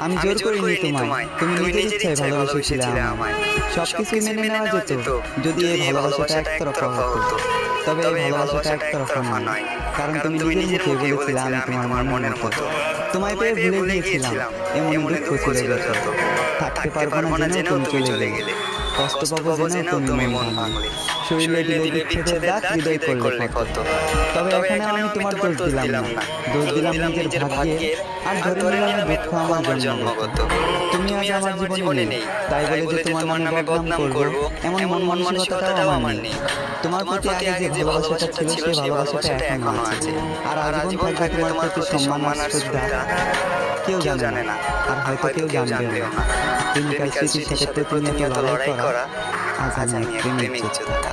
আমি জোর করিনি তোমায়, তুমি নিজের ইচ্ছায় ভালোবেসেছিলে আমায়। সবকিছু মেনে নেওয়া যেত যদি এই ভালোবাসাটা একতরফা হতো। তবে এই ভালোবাসাটা একতরফা নয়, কারণ তুমি নিজের মুখে বলেছিলে আমি তোমার মনের মতো। তোমায় পেয়ে ভুলে গিয়েছিলাম, এমন দুঃখ ছিল যত। থাকতে পারবো না জেনেও তুমি চলে গেলে, কষ্ট পাবো জেনেও তুমি মন ভাঙলে। শরীরে দিলে বিচ্ছেদের দাগ, হৃদয় করলে কত। তবে এখানে আমি তোমার দোষ দিলাম না, দোষ দিলাম নিজের ভাগ্যের। আর ধরে নিলাম দুঃখ আমার জন্মগত। তুমি আজ আমার জীবনে নেই, তাই বলে যে তোমার নামে বদনাম করবো এমন মন মানসিকতাটাও আমার নেই। তোমার প্রতি আগে যে ভালোবাসাটা ছিল সেই ভালোবাসাটা এখনো আছে। আর আজীবন থাকবে তোমার প্রতি সম্মান আর শ্রদ্ধা। কেউ জানে না, আর হয়তো কেউ জানবেও না। প্রেমিকার স্মৃতির সাথে প্রতিনিয়ত লড়াই করা আজ আমি এক প্রেমিক যোদ্ধা।